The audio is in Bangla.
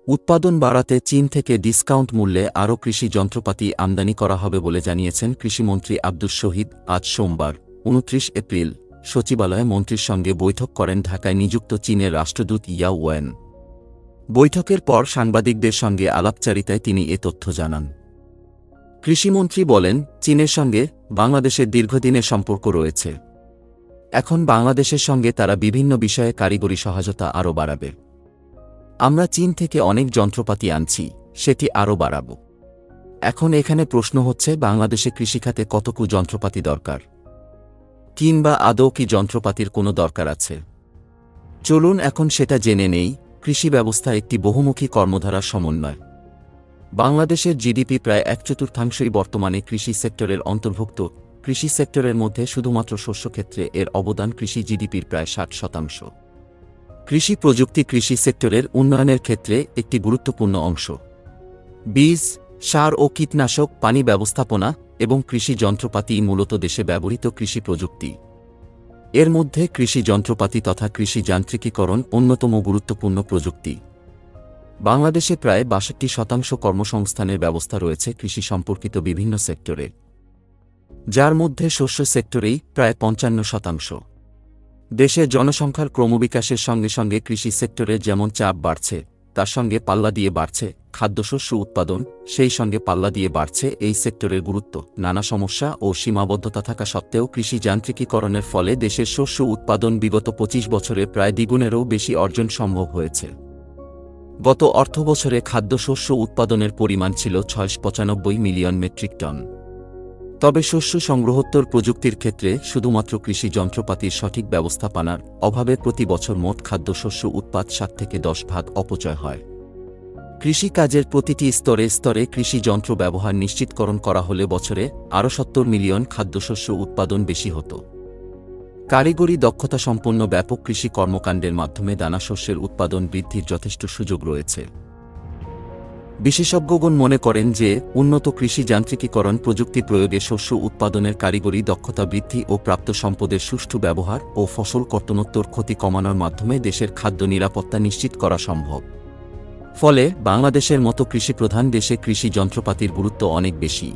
উৎপাদন বাড়াতে চীন থেকে ডিসকাউন্ট মূল্যে আরও কৃষি যন্ত্রপাতি আমদানি করা হবে বলে জানিয়েছেন কৃষিমন্ত্রী আব্দুস শহীদ। আজ সোমবার ২৯ এপ্রিল সচিবালয়ে মন্ত্রীর সঙ্গে বৈঠক করেন ঢাকায় নিযুক্ত চীনের রাষ্ট্রদূত ইয়াও ওয়েন। বৈঠকের পর সাংবাদিকদের সঙ্গে আলাপচারিতায় তিনি এ তথ্য জানান। কৃষিমন্ত্রী বলেন, চীনের সঙ্গে বাংলাদেশের দীর্ঘদিনের সম্পর্ক রয়েছে। এখন বাংলাদেশের সঙ্গে তারা বিভিন্ন বিষয়ে কারিগরি সহায়তা আরও বাড়াবে। আমরা চীন থেকে অনেক যন্ত্রপাতি আনছি, সেটি আরও বাড়াব। এখন এখানে প্রশ্ন হচ্ছে, বাংলাদেশে কৃষিখাতে কতকু যন্ত্রপাতি দরকার, কিংবা আদৌ কি যন্ত্রপাতির কোনো দরকার আছে। চলুন এখন সেটা জেনে নেই। কৃষি ব্যবস্থা একটি বহুমুখী কর্মধারার সমন্বয়। বাংলাদেশের জিডিপি প্রায় ১/৪ বর্তমানে কৃষি সেক্টরের অন্তর্ভুক্ত। কৃষি সেক্টরের মধ্যে শুধুমাত্র শস্যক্ষেত্রে এর অবদান কৃষি জিডিপির প্রায় ৬০%। কৃষি প্রযুক্তি কৃষি সেক্টরের উন্নয়নের ক্ষেত্রে একটি গুরুত্বপূর্ণ অংশ। বীজ, সার ও কীটনাশক, পানি ব্যবস্থাপনা এবং কৃষি যন্ত্রপাতি মূলত দেশে ব্যবহৃত কৃষি প্রযুক্তি। এর মধ্যে কৃষি যন্ত্রপাতি তথা কৃষি যান্ত্রিকীকরণ অন্যতম গুরুত্বপূর্ণ প্রযুক্তি। বাংলাদেশে প্রায় ৬২% কর্মসংস্থানের ব্যবস্থা রয়েছে কৃষি সম্পর্কিত বিভিন্ন সেক্টরে, যার মধ্যে শস্য সেক্টরেই প্রায় ৫৫%। দেশের জনসংখ্যার ক্রমবিকাশের সঙ্গে সঙ্গে কৃষি সেক্টরে যেমন চাপ বাড়ছে, তার সঙ্গে পাল্লা দিয়ে বাড়ছে খাদ্যশস্য উৎপাদন, সেই সঙ্গে পাল্লা দিয়ে বাড়ছে এই সেক্টরের গুরুত্ব। নানা সমস্যা ও সীমাবদ্ধতা থাকা সত্ত্বেও কৃষি যান্ত্রিকীকরণের ফলে দেশের শস্য উৎপাদন বিগত ২৫ বছরে প্রায় দ্বিগুণেরও বেশি অর্জন সম্ভব হয়েছে। গত অর্থবছরে খাদ্যশস্য উৎপাদনের পরিমাণ ছিল ৬৯৫ মিলিয়ন মেট্রিক টন। তবে শস্য সংগ্রহোত্তর প্রযুক্তির ক্ষেত্রে শুধুমাত্র কৃষি যন্ত্রপাতির সঠিক ব্যবস্থাপনার অভাবে প্রতি বছর মোট খাদ্যশস্য উৎপাদ ৭ থেকে ১০% অপচয় হয়। কৃষি কাজের প্রতিটি স্তরে স্তরে কৃষি যন্ত্র ব্যবহার নিশ্চিতকরণ করা হলে বছরে আরও ৭০ মিলিয়ন খাদ্যশস্য উৎপাদন বেশি হতো। কারিগরি দক্ষতা সম্পন্ন ব্যাপক কৃষি কর্মকাণ্ডের মাধ্যমে দানাশস্যের উৎপাদন বৃদ্ধির যথেষ্ট সুযোগ রয়েছে। বিশেষজ্ঞগণ মনে করেন যে উন্নত কৃষি যান্ত্রিকীকরণ প্রযুক্তি প্রয়োগে শস্য উৎপাদনের কারিগরি দক্ষতা বৃদ্ধি ও প্রাপ্ত সম্পদের সুষ্ঠু ব্যবহার ও ফসল কর্তনোত্তর ক্ষতি কমানোর মাধ্যমে দেশের খাদ্য নিরাপত্তা নিশ্চিত করা সম্ভব। ফলে বাংলাদেশের মতো কৃষিপ্রধান দেশে কৃষি যন্ত্রপাতির গুরুত্ব অনেক বেশি।